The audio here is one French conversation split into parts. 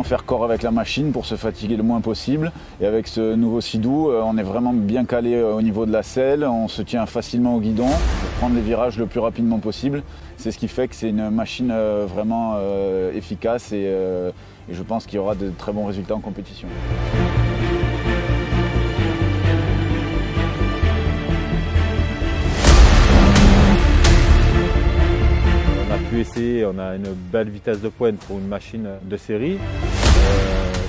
faire corps avec la machine pour se fatiguer le moins possible. Et avec ce nouveau Sea-Doo, on est vraiment bien calé au niveau de la selle, on se tient facilement au guidon pour prendre les virages le plus rapidement possible. C'est ce qui fait que c'est une machine vraiment efficace et je pense qu'il y aura de très bons résultats en compétition. On a pu essayer, on a une belle vitesse de pointe pour une machine de série.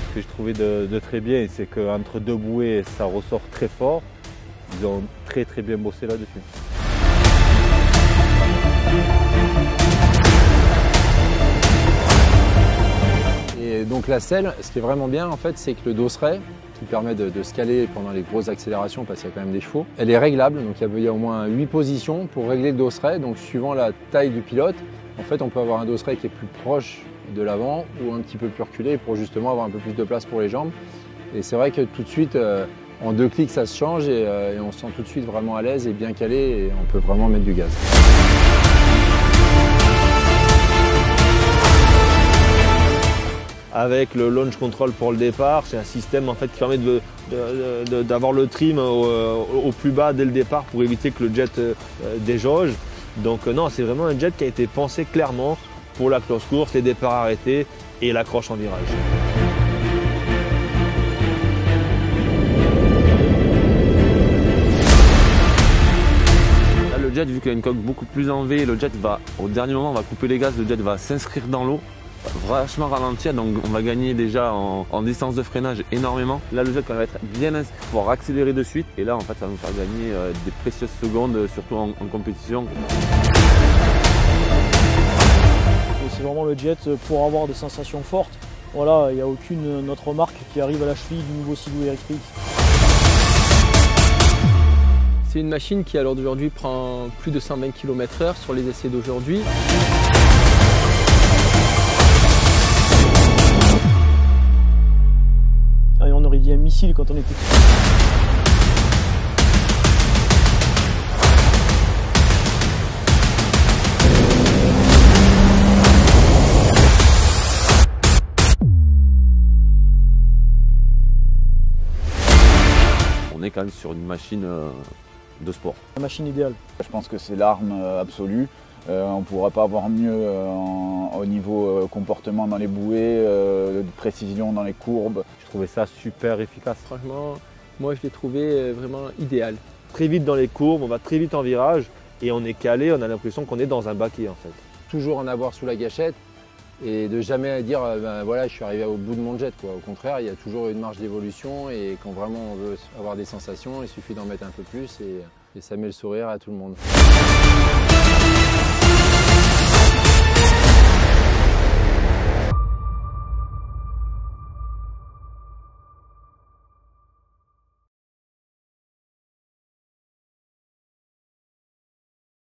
Ce que je trouvais de très bien, c'est qu'entre deux bouées, ça ressort très fort. Ils ont très bien bossé là-dessus. Et donc la selle, ce qui est vraiment bien en fait, c'est que le dosseret, qui permet de se caler pendant les grosses accélérations parce qu'il y a quand même des chevaux, elle est réglable, donc il y a au moins 8 positions pour régler le dosseret. Donc suivant la taille du pilote, en fait on peut avoir un dosseret qui est plus proche de l'avant ou un petit peu plus reculé pour justement avoir un peu plus de place pour les jambes. Et c'est vrai que tout de suite, en 2 clics ça se change et on se sent tout de suite vraiment à l'aise et bien calé et on peut vraiment mettre du gaz. Avec le launch control pour le départ, c'est un système en fait qui permet d'avoir le trim au plus bas dès le départ pour éviter que le jet déjauge. Donc non, c'est vraiment un jet qui a été pensé clairement pour la close course, les départs arrêtés et l'accroche en virage. Là, le jet, vu qu'il a une coque beaucoup plus en V, le jet va, au dernier moment, on va couper les gaz, le jet va s'inscrire dans l'eau. Vachement ralentir, donc on va gagner déjà en distance de freinage énormément. Là le jet va être bien inscrit pour pouvoir accélérer de suite et là en fait ça va nous faire gagner des précieuses secondes, surtout en compétition. C'est vraiment le jet pour avoir des sensations fortes. Voilà, il n'y a aucune autre marque qui arrive à la cheville du nouveau Sea-Doo électrique. C'est une machine qui à l'heure d'aujourd'hui prend plus de 120 km/h sur les essais d'aujourd'hui. On aurait dit un missile quand on était petit. On est quand même sur une machine de sport. La machine idéale. Je pense que c'est l'arme absolue. On ne pourra pas avoir mieux au niveau comportement dans les bouées, de précision dans les courbes. Je trouvais ça super efficace. Franchement, moi je l'ai trouvé vraiment idéal. Très vite dans les courbes, on va très vite en virage et on est calé, on a l'impression qu'on est dans un baquet en fait. Toujours en avoir sous la gâchette et de jamais dire ben voilà, je suis arrivé au bout de mon jet, quoi. Au contraire, il y a toujours une marge d'évolution et quand vraiment on veut avoir des sensations, il suffit d'en mettre un peu plus et ça met le sourire à tout le monde.